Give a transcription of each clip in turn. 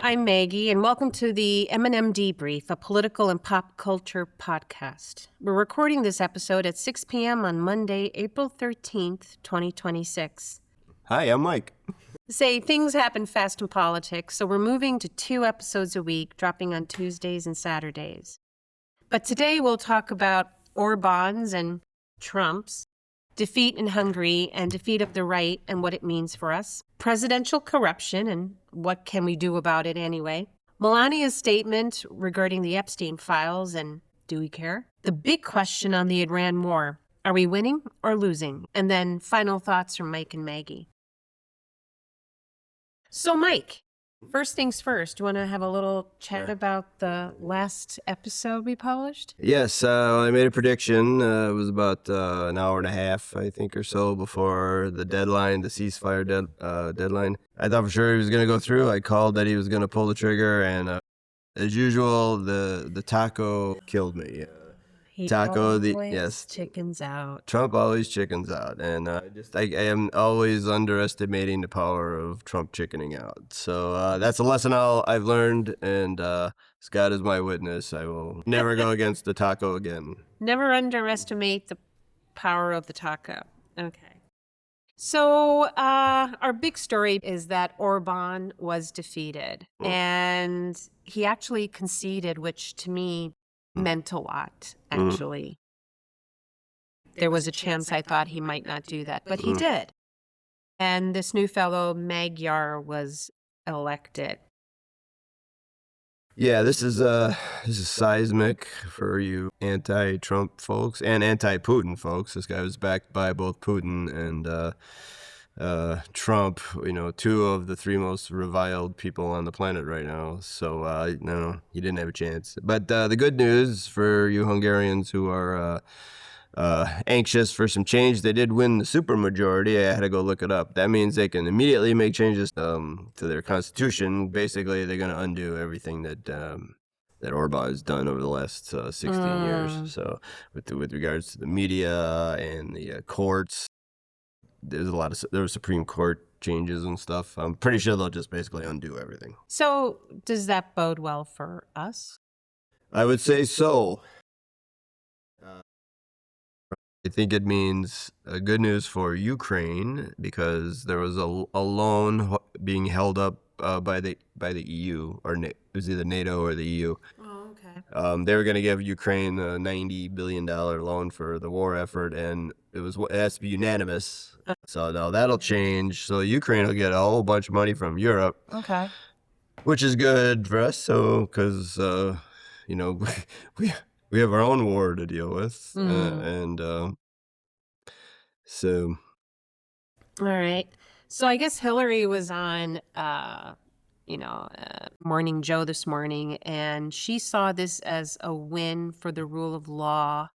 I'm Maggie, and welcome to the M&M Debrief, a political and pop culture podcast. We're recording this episode at 6 p.m. on Monday, April 13th, 2026. Hi, I'm Mike. Say, things happen fast in politics, so we're moving to 2 episodes a week, dropping on Tuesdays and Saturdays. But today we'll talk about Orban's and Trump's defeat in Hungary and defeat of the right and what it means for us, presidential corruption and what can we do about it anyway, Melania's statement regarding the Epstein files and do we care, the big question on the Iran war, are we winning or losing, and then final thoughts from Mike and Maggie. So Mike, first things first, do you want to have a little chat about the last episode we published? Yes, I made a prediction. It was about an hour and a half, I think, or so before the deadline, the ceasefire deadline. I thought for sure he was going to go through. I called that he was going to pull the trigger, and as usual, the taco killed me. He Taco, always chickens out. Trump always chickens out, and I am always underestimating the power of Trump chickening out. So that's a lesson I've learned, and Scott is my witness. I will never go against the taco again. Never underestimate the power of the taco. Okay. So our big story is that Orban was defeated, and he actually conceded, which to me meant a lot, actually. There was a chance I thought he might not do that, but he did. And this new fellow, Magyar, was elected. Yeah, this is seismic for you anti-Trump folks and anti-Putin folks. This guy was backed by both Putin and Trump, two of the 3 most reviled people on the planet right now. So, no, he didn't have a chance. But the good news for you Hungarians who are anxious for some change, they did win the supermajority. I had to go look it up. That means they can immediately make changes to their constitution. Basically, they're going to undo everything that Orban has done over the last 16 years. So, with regards to the media and the courts, there were Supreme Court changes and stuff. I'm pretty sure they'll just basically undo everything. So does that bode well for us? I would say so. I think it means good news for Ukraine because there was a loan being held up by the EU, or it was either NATO or the EU. Oh, okay. They were going to give Ukraine a $90 billion loan for the war effort, and it has to be unanimous. So now that'll change. So Ukraine will get a whole bunch of money from Europe. Okay. Which is good for us, because we have our own war to deal with, and so. All right. So I guess Hillary was on, Morning Joe this morning, and she saw this as a win for the rule of law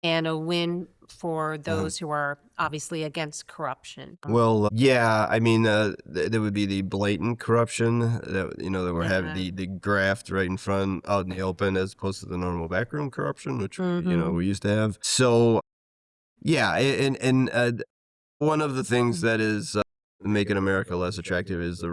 and a win for those who are obviously against corruption. Well, yeah, I mean, there would be the blatant corruption that we're having the graft right in front, out in the open, as opposed to the normal backroom corruption, which we used to have. So, yeah, and one of the things that is making America less attractive is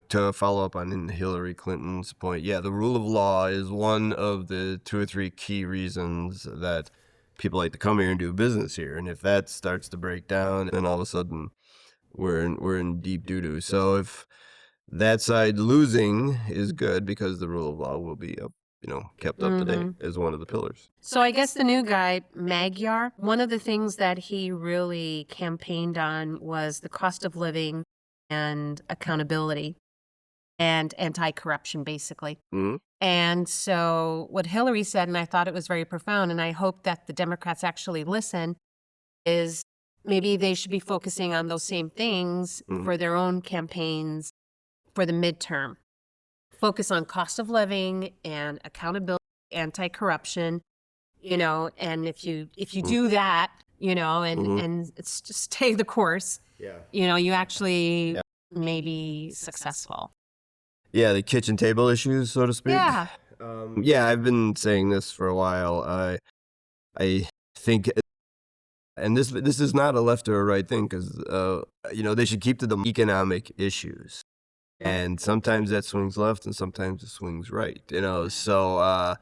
to follow up on Hillary Clinton's point. Yeah, the rule of law is one of the 2 or 3 key reasons that people like to come here and do business here, and if that starts to break down, then all of a sudden we're in deep doo-doo. So if that side losing is good, because the rule of law will be kept up to date as one of the pillars. So I guess the new guy, Magyar, one of the things that he really campaigned on was the cost of living and accountability and anti-corruption, basically. And so what Hillary said, and I thought it was very profound, and I hope that the Democrats actually listen, is maybe they should be focusing on those same things for their own campaigns for the midterm. Focus on cost of living and accountability, anti-corruption, and if you do that, and it's just stay the course, you actually may be successful. Yeah, the kitchen table issues, so to speak. Yeah. I've been saying this for a while. I think, and this is not a left or a right thing, because they should keep to the economic issues. and sometimes that swings left and sometimes it swings right, so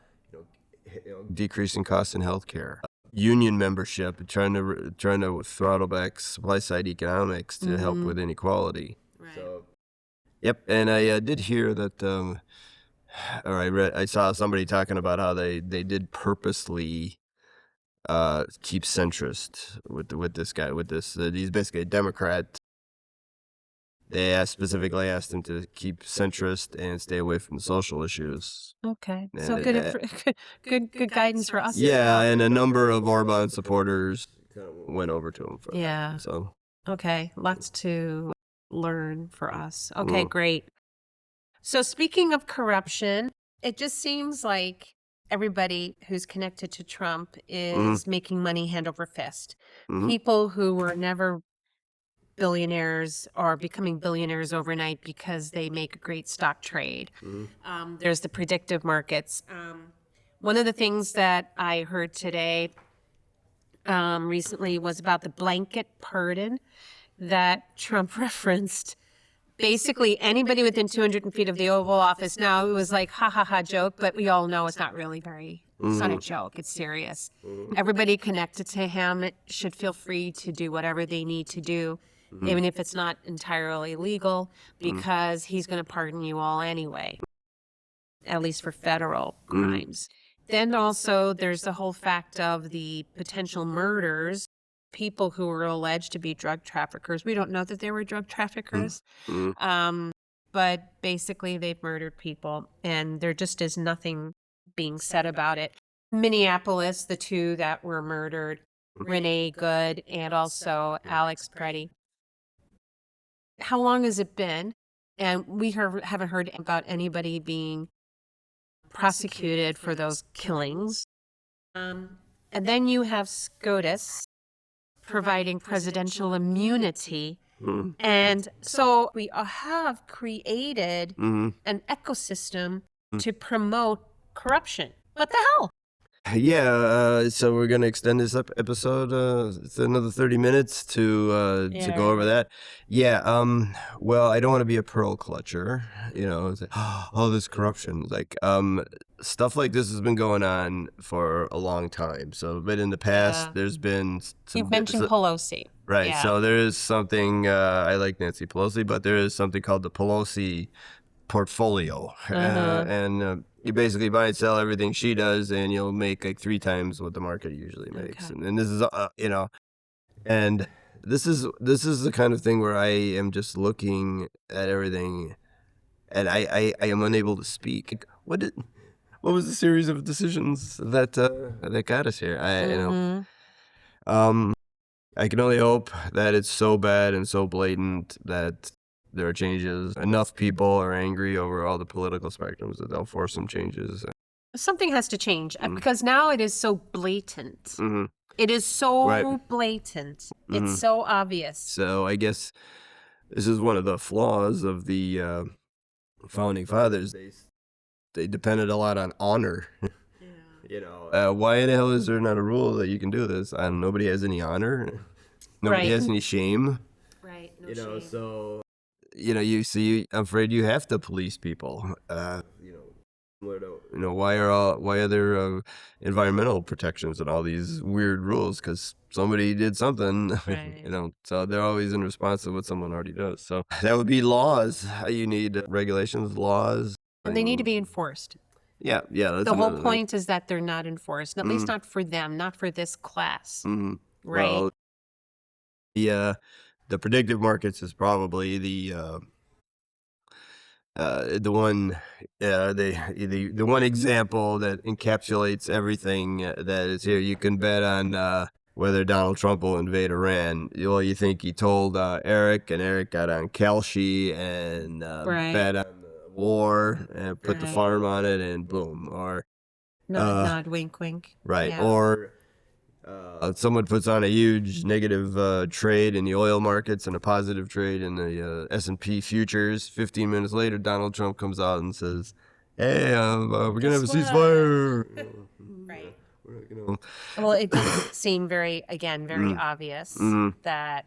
decreasing costs in healthcare, union membership, trying to throttle back supply side economics to help with inequality. Right. So yep, and I did hear that or I saw somebody talking about how they did purposely keep centrist with this guy, with this he's basically a Democrat. They specifically asked him to keep centrist and stay away from the social issues. Okay. So And, good guidance for us. yeah, and a number of Orban supporters went over to him for Yeah. that. So Okay. Lots to learn for us. Okay, Mm. great. So speaking of corruption, it just seems like everybody who's connected to Trump is making money hand over fist. Mhm. People who were never billionaires are becoming billionaires overnight because they make a great stock trade. There's the predictive markets. One of the things that I heard today recently was about the blanket pardon that Trump referenced. Basically, anybody within 200 feet of the Oval Office. Now, it was like, ha ha ha joke, but we all know it's not really it's not a joke. It's serious. Everybody connected to him should feel free to do whatever they need to do, even if it's not entirely legal, because he's going to pardon you all anyway, at least for federal crimes. Then also, there's the whole fact of the potential murders, people who were alleged to be drug traffickers. We don't know that they were drug traffickers. But basically they've murdered people and there just is nothing being said about it. Minneapolis, the two that were murdered, Renee Good and also Alex Preddy. How long has it been? And we haven't heard about anybody being prosecuted for those killings. And then you have SCOTUS providing presidential immunity. And so we have created an ecosystem to promote corruption. What the hell? Yeah, so we're gonna extend this episode it's another 30 minutes to go over that. Yeah, well, I don't want to be a pearl clutcher, it's like, oh, this corruption, like stuff like this has been going on for a long time. So, but in the past, there's been You've mentioned Pelosi, right? Yeah. So there is something. I like Nancy Pelosi, but there is something called the Pelosi portfolio, and you basically buy and sell everything she does, and you'll make like 3 times what the market usually makes. Okay. And this is, and this is the kind of thing where I am just looking at everything, and I am unable to speak. Like, what was the series of decisions that got us here? I can only hope that it's so bad and so blatant that there are changes. Enough people are angry over all the political spectrums that they'll force some changes. Something has to change because now it is so blatant. It is so blatant. It's so obvious. So I guess this is one of the flaws of the founding fathers. They depended a lot on honor. Why the hell is there not a rule that you can do this? Nobody has any honor. Nobody has any shame. Right. No shame. So I'm afraid you have to police people. Why are there environmental protections and all these weird rules? Because somebody did something. Right. So they're always in response to what someone already does. So that would be laws. You need regulations, laws, And they need to be enforced. Yeah. That's the whole point is that they're not enforced, at least not for them, not for this class. Right. Well, the predictive markets is probably the one the one example that encapsulates everything that is here. You can bet on whether Donald Trump will invade Iran. Well, you think he told Eric, and Eric got on Kalshi and bet on the war and put the farm on it, and boom. Or nod, wink, wink. Right. Yeah. Or someone puts on a huge negative trade in the oil markets and a positive trade in the S&P futures. 15 minutes later, Donald Trump comes out and says, hey, we're going to have a ceasefire. Right. Well, it does seem very obvious that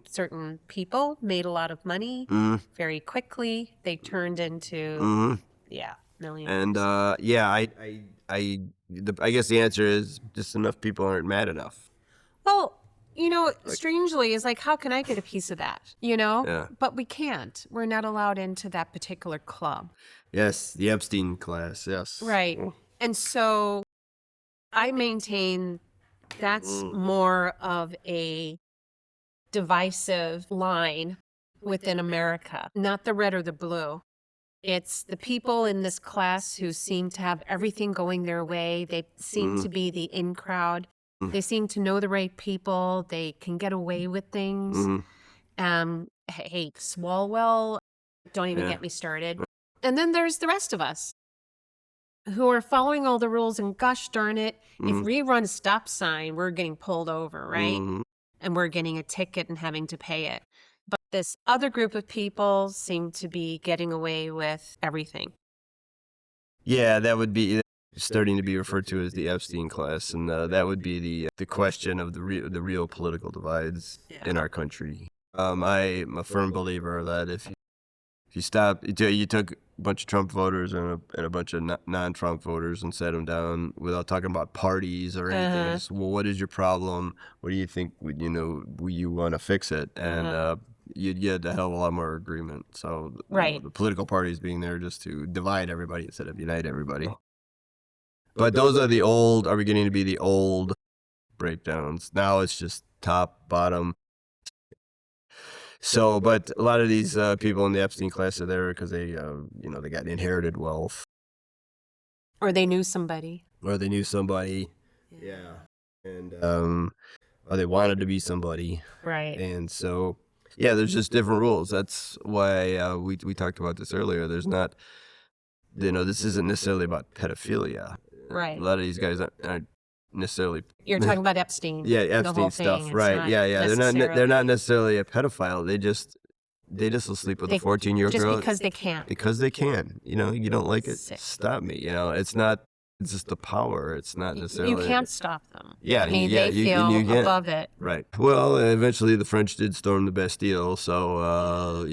certain people made a lot of money very quickly. They turned into, millionaires. And I guess the answer is just enough people aren't mad enough. Well, strangely, is like, how can I get a piece of that? Yeah. But we can't. We're not allowed into that particular club. Yes, the Epstein class. Yes. Right. And so I maintain that's more of a divisive line within America, not the red or the blue. It's the people in this class who seem to have everything going their way. They seem to be the in crowd. They seem to know the right people. They can get away with things. Hey, Swalwell, don't even get me started. And then there's the rest of us who are following all the rules, and gosh darn it, if we run a stop sign, we're getting pulled over, right? And we're getting a ticket and having to pay it. But this other group of people seem to be getting away with everything. Yeah, that would be starting to be referred to as the Epstein class, and that would be the question of the real political divides in our country. I'm a firm believer that if you took a bunch of Trump voters and a bunch of non-Trump voters and sat them down without talking about parties or anything, just, well, what is your problem? What do you think? You want to fix it, and you'd get a hell of a lot more agreement. So the political parties being there just to divide everybody instead of unite everybody. But those are are beginning to be the old breakdowns. Now it's just top, bottom. So, but a lot of these people in the Epstein class are there because they got inherited wealth. Or they knew somebody. Yeah. And, or they wanted to be somebody. Right. And so, yeah, there's just different rules. That's why we talked about this earlier. There's not, this isn't necessarily about pedophilia. Right. A lot of these guys aren't necessarily. You're talking about Epstein. Yeah, Epstein stuff, right? Yeah. They're not necessarily a pedophile. They just will sleep with a 14-year-old girl just because they can. Because they can. You don't like it. Sick. Stop me. It's not. It's just the power. It's not necessarily. You can't stop them. Yeah, I mean, they feel above it. Right. Well, eventually the French did storm the Bastille, so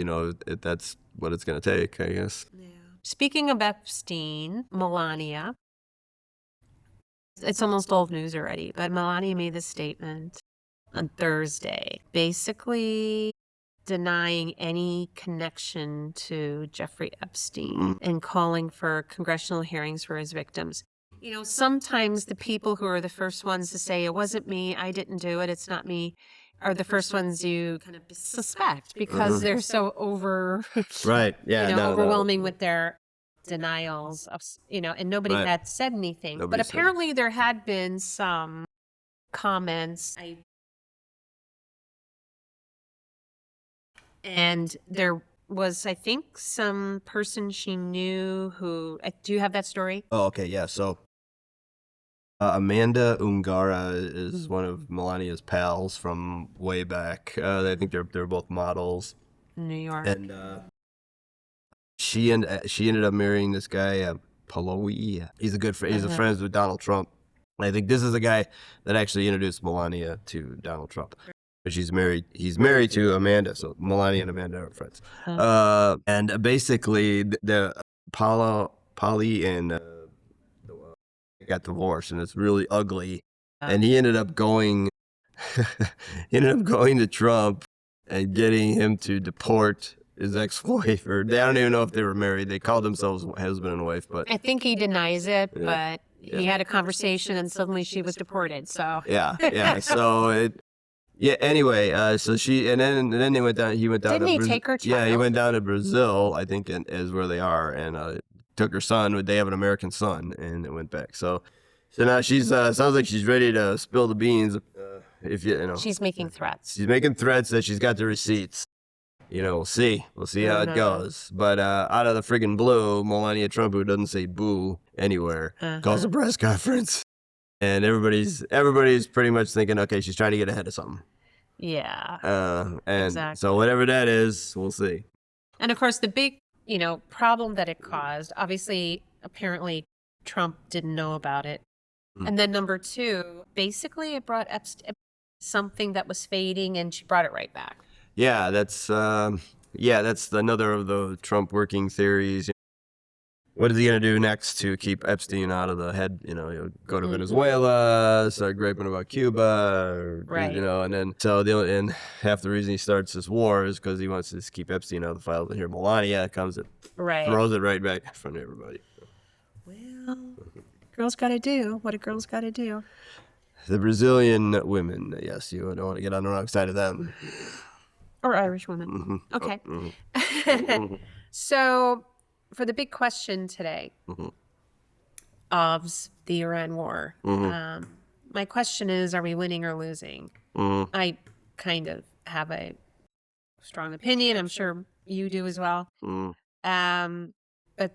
that's what it's going to take, I guess. Yeah. Speaking of Epstein, Melania. It's almost old news already, but Melania made this statement on Thursday, basically denying any connection to Jeffrey Epstein and calling for congressional hearings for his victims. Sometimes the people who are the first ones to say, it wasn't me, I didn't do it, it's not me, are the first ones you kind of suspect because they're so overwhelming with their denials of, and nobody had said anything. But apparently there had been some comments. And there was, I think, some person she knew who, do you have that story? Oh, okay. Yeah. So Amanda Ungara is one of Melania's pals from way back. I think they're both models. New York. And she ended up marrying this guy, Paloy. He's a good friend. He's a friend with Donald Trump. And I think this is the guy that actually introduced Melania to Donald Trump. But he's married to Amanda, so Melania and Amanda are friends. And basically, the Polly and got divorced, and it's really ugly. And he ended up going to Trump and getting him to deport his ex-wife, or I don't even know if they were married. They called themselves husband and wife, but I think he denies it, but he had a conversation and suddenly she was deported. So so anyway, so she and then they went down. He went down. Didn't he take her child? Yeah, he went down to Brazil, I think, is where they are, and took her son. They have an American son, and it went back. So now she's sounds like she's ready to spill the beans. She's making threats. She's making threats that she's got the receipts. We'll see how it goes. But out of the friggin' blue, Melania Trump, who doesn't say boo anywhere, calls a press conference, and everybody's pretty much thinking, okay, she's trying to get ahead of something. Yeah. Exactly. So whatever that is, we'll see. And of course, the big, problem that it caused, obviously, apparently, Trump didn't know about it. And then number two, basically, it brought something that was fading, and she brought it right back. Yeah, that's another of the Trump working theories. What is he going to do next to keep Epstein out of the head? He'll go to Venezuela, start griping about Cuba, Right. and then and half the reason he starts this war is because he wants to just keep Epstein out of the files. But here Melania comes and throws it right back in front of everybody. Well, girls got to do what a girl's got to do. The Brazilian women, yes, you don't want to get on the wrong side of them. Or Irish women. Okay. So, for the big question today of the Iran war, my question is, are we winning or losing? I kind of have a strong opinion. I'm sure you do as well. But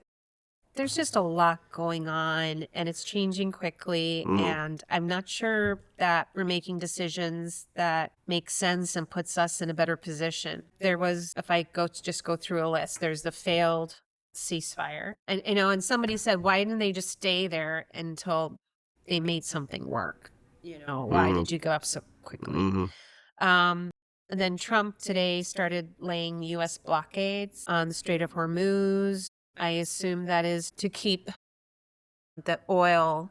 there's just a lot going on, and it's changing quickly, and I'm not sure that we're making decisions that make sense and puts us in a better position. There was, if I just go through a list, there's the failed ceasefire. And and somebody said, why didn't they just stay there until they made something work? Why did you go up so quickly? And then Trump today started laying U.S. blockades on the Strait of Hormuz. I assume that is to keep the oil,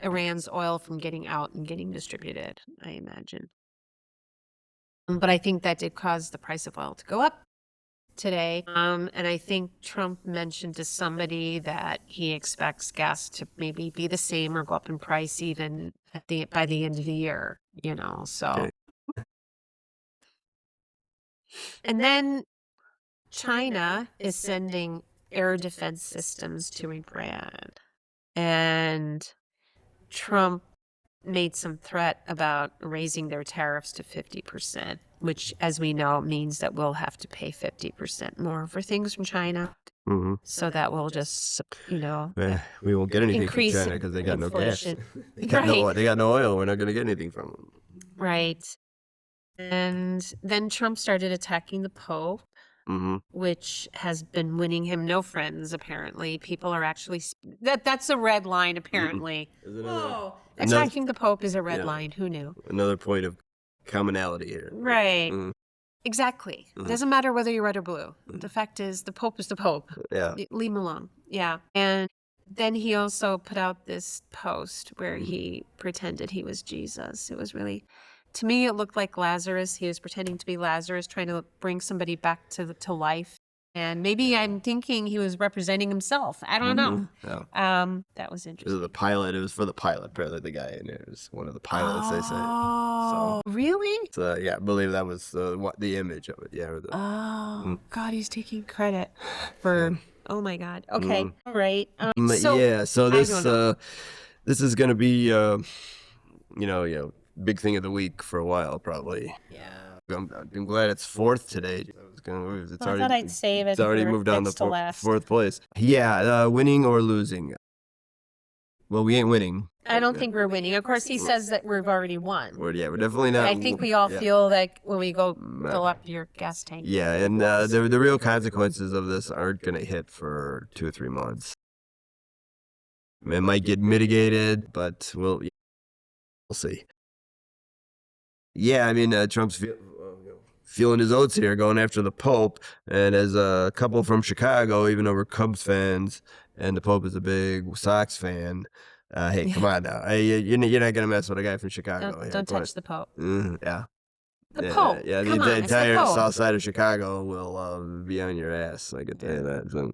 Iran's oil, from getting out and getting distributed, I imagine. But I think that did cause the price of oil to go up today. And I think Trump mentioned to somebody that he expects gas to maybe be the same or go up in price even by the end of the year, so. Okay. And then China is sending air defense systems to Iran. And Trump made some threat about raising their tariffs to 50%, which, as we know, means that we'll have to pay 50% more for things from China. So that will just, we won't get anything from China because they got inflation. No gas. They got no oil. We're not going to get anything from them. Right. And then Trump started attacking the Pope. Which has been winning him no friends, apparently. People are actually... That's a red line, apparently. Whoa. Attacking the Pope is a red line. Who knew? Another point of commonality here. Right. Exactly. Doesn't matter whether you're red or blue. The fact is, the Pope is the Pope. Yeah. Leave him alone. Yeah. And then he also put out this post where he pretended he was Jesus. It was really... To me, it looked like Lazarus. He was pretending to be Lazarus, trying to bring somebody back to life. And maybe I'm thinking he was representing himself. I don't know. Yeah. That was interesting. It was the pilot. It was for the pilot. Apparently, the guy in it was one of the pilots. They say. Oh, so, really? So yeah, I believe that was the image of it. Yeah. God, he's taking credit for. Oh my God. Okay. All right. So this is going to be big thing of the week for a while, probably. Yeah. I'm glad it's fourth today. I thought I'd save it. It's already moved on to fourth place. Yeah, winning or losing. Well, we ain't winning. I don't think we're winning. Of course, he says that we've already won. We're definitely not. I think we all feel like when we go fill up your gas tank. Yeah, and the real consequences of this aren't going to hit for 2 or 3 months. It might get mitigated, but we'll see. Yeah, I mean, Trump's feeling his oats here, going after the Pope. And as a couple from Chicago, even though we're Cubs fans, and the Pope is a big Sox fan, hey, come on now. You're not going to mess with a guy from Chicago. Don't touch the Pope. Yeah. The Pope. Yeah, the entire south side of Chicago will be on your ass. I can tell you that. So.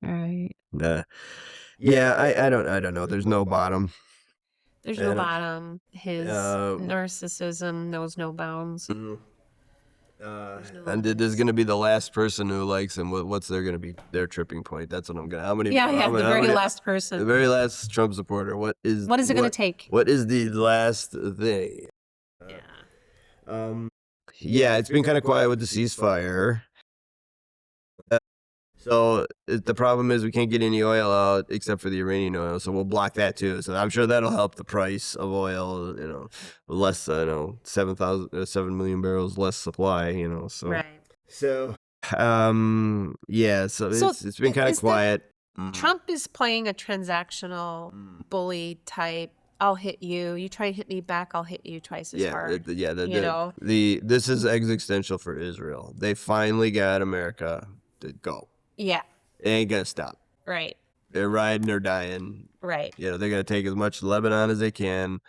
All right. Yeah, I don't know. There's no bottom. There's no bottom. His narcissism knows no bounds. And there's going to be the last person who likes him. What's going to be their tripping point? That's what I'm going to... How many? The very last person. The very last Trump supporter. What is it going to take? What is the last thing? Yeah, it's been kind of quiet with the ceasefire. So the problem is we can't get any oil out except for the Iranian oil, so we'll block that too. So I'm sure that'll help the price of oil. Less 7 million barrels less supply. So right. So yeah. So it's been kind of quiet. Trump is playing a transactional bully type I'll hit you. You try and hit me back, I'll hit you twice as hard. You know? This is existential for Israel. They finally got America to go. Yeah. It ain't gonna stop. Right. They're riding or dying. Right. You know, they're gonna take as much Lebanon as they can.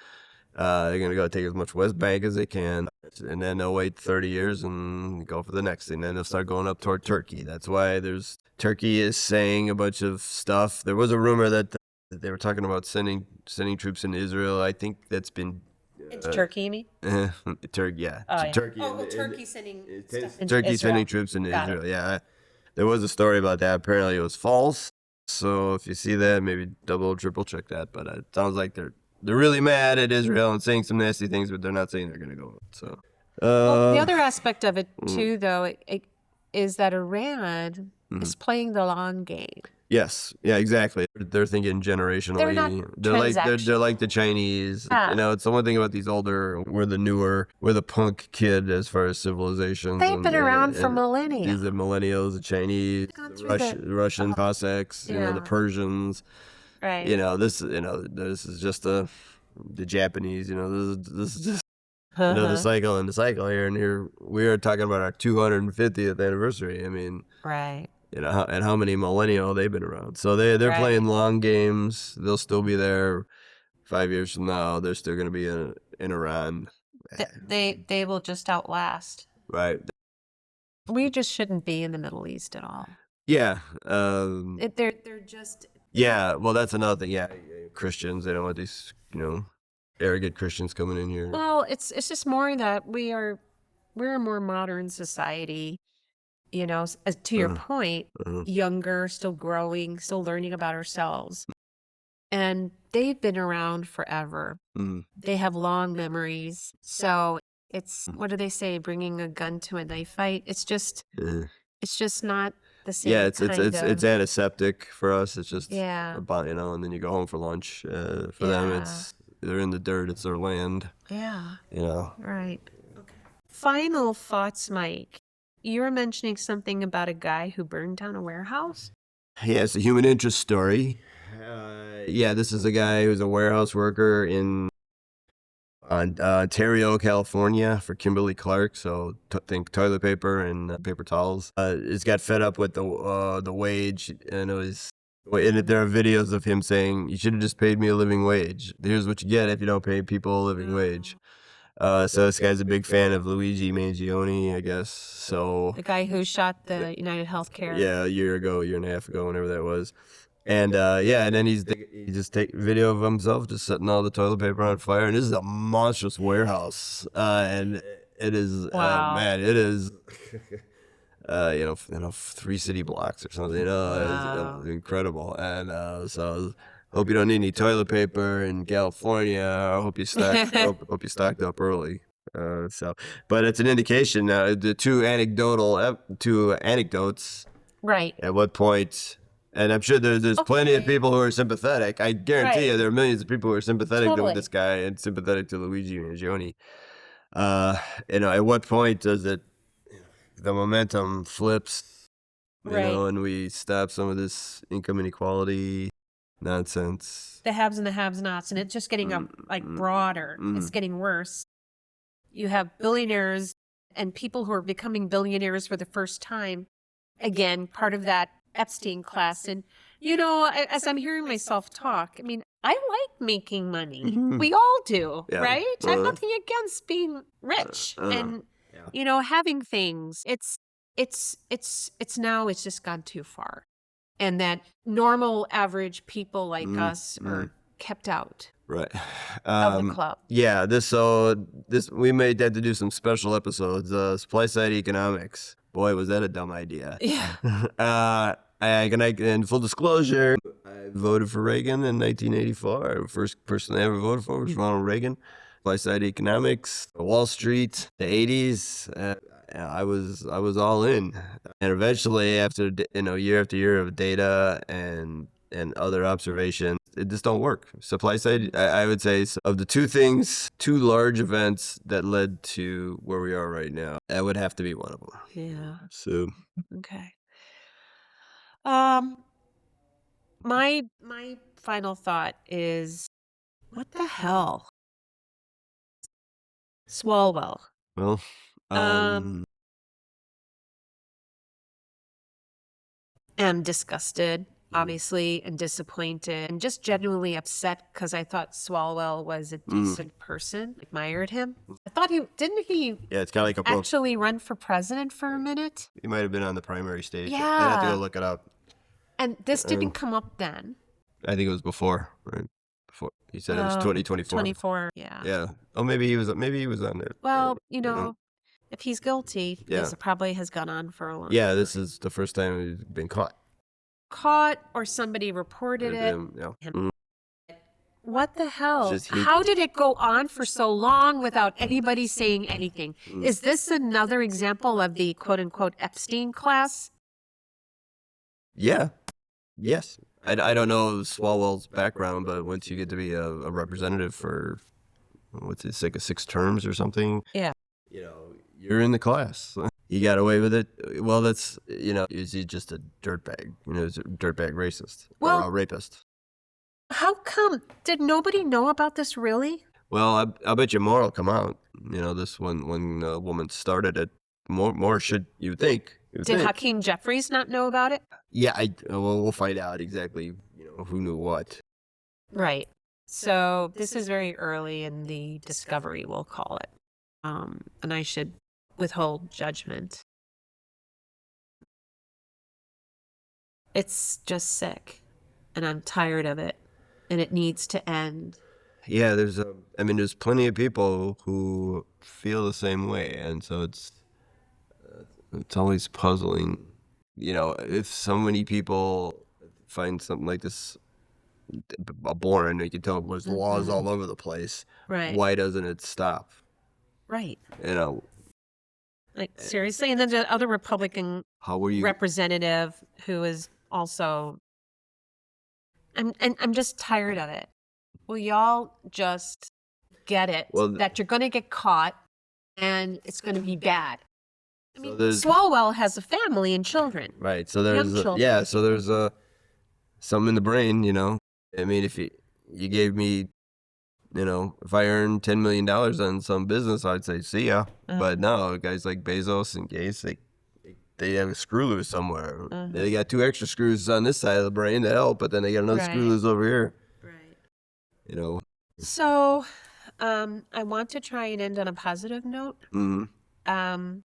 They're gonna go take as much West Bank as they can, and then they'll wait 30 years and go for the next thing. Then they'll start going up toward Turkey. That's why Turkey is saying a bunch of stuff. There was a rumor that they were talking about sending troops into Israel. I think that's been It's Turkey, you mean? Turkey, yeah. Oh, yeah. Turkey. Turkey sending stuff into Turkey Israel. sending troops into Got it. Israel. Yeah, there was a story about that. Apparently, it was false. So if you see that, maybe double, triple check that. But it sounds like they're really mad at Israel and saying some nasty things, but they're not saying they're gonna go. So, Well, the other aspect of it too, though, is that Iran is playing the long game. yes, yeah, exactly. They're thinking generationally. They're not They're like the Chinese. Ah. You know, it's the one thing about these older. We're the punk kid as far as civilizations. They've been around for millennia. These are millennials, the Chinese, Gone the through Russian Cossacks, you know, the Yeah. Persians. Right. This is just the Japanese. You know, this is just another cycle in the cycle here, and here we are talking about our 250th anniversary. I mean, Right. you know, and how many millennial they've been around. So they're Right. playing long games. They'll still be there 5 years from now. They're still going to be in Iran, They will just outlast. right? We just shouldn't be in the Middle East at all. Yeah, They're just yeah. Well, that's another thing. Yeah, Christians. They don't want these, arrogant Christians coming in here. well, it's just more that we're a more modern society. To your point, younger, still growing, still learning about ourselves. And they've been around forever. They have long memories. So it's, what do they say, bringing a gun to a knife fight? It's just not the same Yeah, it's kind it's of. antiseptic for us. It's just Yeah. about, and then you go home for lunch. For them, Yeah. they're in the dirt. It's their land. Yeah. Right. Okay. Final thoughts, Mike. You were mentioning something about a guy who burned down a warehouse? Yeah, it's a human interest story. Yeah, this is a guy who's a warehouse worker in Ontario, California, for Kimberly-Clark. So think toilet paper and paper towels. He's got fed up with the wage, and there are videos of him saying, "You should have just paid me a living wage. Here's what you get if you don't pay people a living wage." So this guy's a big fan of Luigi Mangione, I guess. So The guy who shot the United Healthcare. yeah, a year and a half ago, whenever that was. And and then he just take video of himself just setting all the toilet paper on fire. And this is a monstrous warehouse, and it is Wow. man, it is. 3 city blocks or something. Wow. It's incredible. And so hope you don't need any toilet paper in California. I hope you hope you stocked up early. But it's an indication. The two anecdotes. Right. At what point? And I'm sure there's plenty of people who are sympathetic. I guarantee you there are millions of people who are sympathetic to this guy and sympathetic to Luigi Mangione. At what point does the momentum flips, and we stop some of this income inequality nonsense? The haves and the have-nots, and it's just getting broader. It's getting worse. You have billionaires and people who are becoming billionaires for the first time. Again, part of that Epstein Class. And, as I'm hearing myself talk, I mean, I like making money. We all do, right? I have nothing against being rich and, having things. It's just gone too far. And that normal, average people like us are kept out. Right. Of the club. Yeah, we may have to do some special episodes. Supply side economics. Boy, was that a dumb idea. Yeah. In full disclosure, I voted for Reagan in 1984. The first person I ever voted for was Ronald Reagan. Supply side economics, Wall Street, the 80s. I was all in, and eventually, after year after year of data and other observations, it just don't work. Supply side, I would say, of the two large events that led to where we are right now, that would have to be one of them. Yeah. So Okay. My final thought is What the hell? Swalwell. Well, Um, am disgusted, obviously, and disappointed, and just genuinely upset because I thought Swalwell was a decent person. Admired him. I thought didn't he yeah, it's kind of like a book. actually run for president for a minute? He might have been on the primary stage. I'd Yeah. have to go look it up. And this didn't come up then. I think it was before, right? Before he said it was 2024. 24, yeah. Yeah. Oh, maybe he was on it. Well, if he's guilty, Yeah. this probably has gone on for a long Yeah, time. this is the first time he's been caught. Caught or somebody reported it. Yeah. What the hell? Just How did it go on for so long without anybody saying anything? Is this another example of the quote unquote Epstein class? Yeah. Yes. I don't know Swalwell's background, but once you get to be a representative for, what's it, like 6 terms or something, Yeah. You're in the class. He got away with it. Well, that's, is he just a dirtbag? He's a dirtbag racist or a rapist. How come? Did nobody know about this really? Well, I bet you more will come out. This when a woman started it, more should you think. Did Hakeem Jeffries not know about it? Yeah, well, we'll find out exactly, who knew what. Right. So this is very early in the discovery, we'll call it. And I should withhold judgment. It's just sick, and I'm tired of it, and it needs to end. Yeah, there's plenty of people who feel the same way, and so it's always puzzling. If so many people find something like this abhorrent, you can tell there's laws all over the place. Right. Why doesn't it stop? Right. Like, seriously? And then the other Republican representative who is also, I'm just tired of it. Will y'all just get it that you're going to get caught and it's going to be bad? I mean, Swalwell has a family and children. Right. So there's something in the brain, I mean, if you gave me, if I earned $10 million on some business, I'd say, see ya. But no, guys like Bezos and Gates, they have a screw loose somewhere. They got 2 extra screws on this side of the brain to help, but then they got another screw loose over here. Right. So, I want to try and end on a positive note.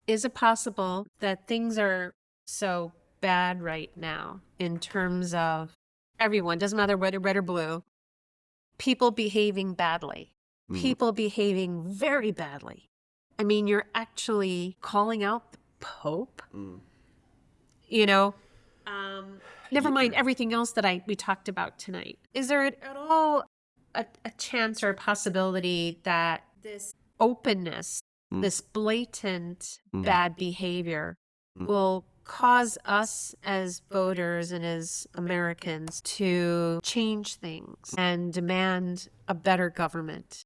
Is it possible that things are so bad right now in terms of everyone, doesn't matter whether red or blue, people behaving badly, people behaving very badly? I mean, you're actually calling out the Pope, never mind everything else that we talked about tonight. Is there at all a chance or a possibility that this openness, this blatant bad behavior will cause us as voters and as Americans to change things and demand a better government?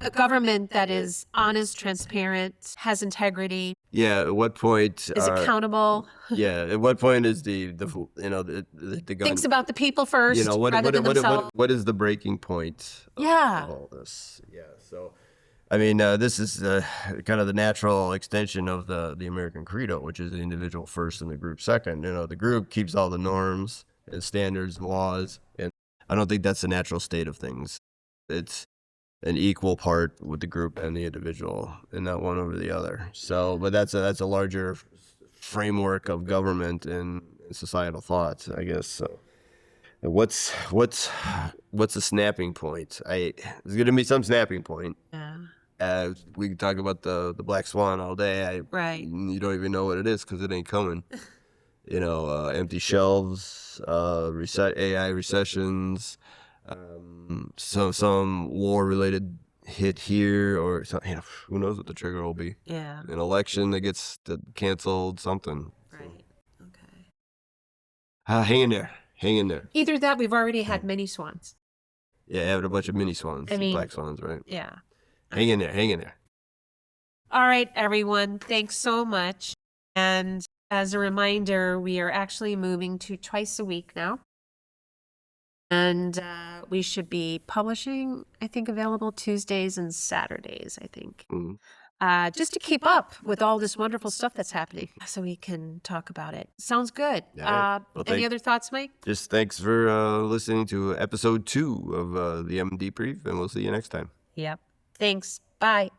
A government that is honest, transparent, has integrity. Yeah. At what point is accountable? Yeah. At what point is the gun thinks about the people first rather than themselves? What is the breaking point of all this? Yeah. So, I mean, this is kind of the natural extension of the American credo, which is the individual first and the group second. The group keeps all the norms and standards and laws, and I don't think that's the natural state of things. It's an equal part with the group and the individual, and not one over the other. So, but that's a larger framework of government and societal thought, I guess. So, what's the snapping point? There's gonna be some snapping point. Yeah. We can talk about the black swan all day. You don't even know what it is because it ain't coming. Empty shelves, AI recessions. Some war-related hit here, or who knows what the trigger will be? Yeah, an election that gets canceled, something. Right. Okay. Hang in there. Either that, we've already had mini swans. Yeah, having a bunch of mini swans, black swans, right? Yeah. Hang in there. All right, everyone. Thanks so much. And as a reminder, we are actually moving to twice a week now. And we should be publishing, I think, available Tuesdays and Saturdays, I think. Mm. Just to keep up with all this wonderful stuff that's happening so we can talk about it. Sounds good. All right. Well, Any other thoughts, Mike? Just thanks for listening to episode 2 of the MD Brief, and we'll see you next time. Yep. Thanks. Bye.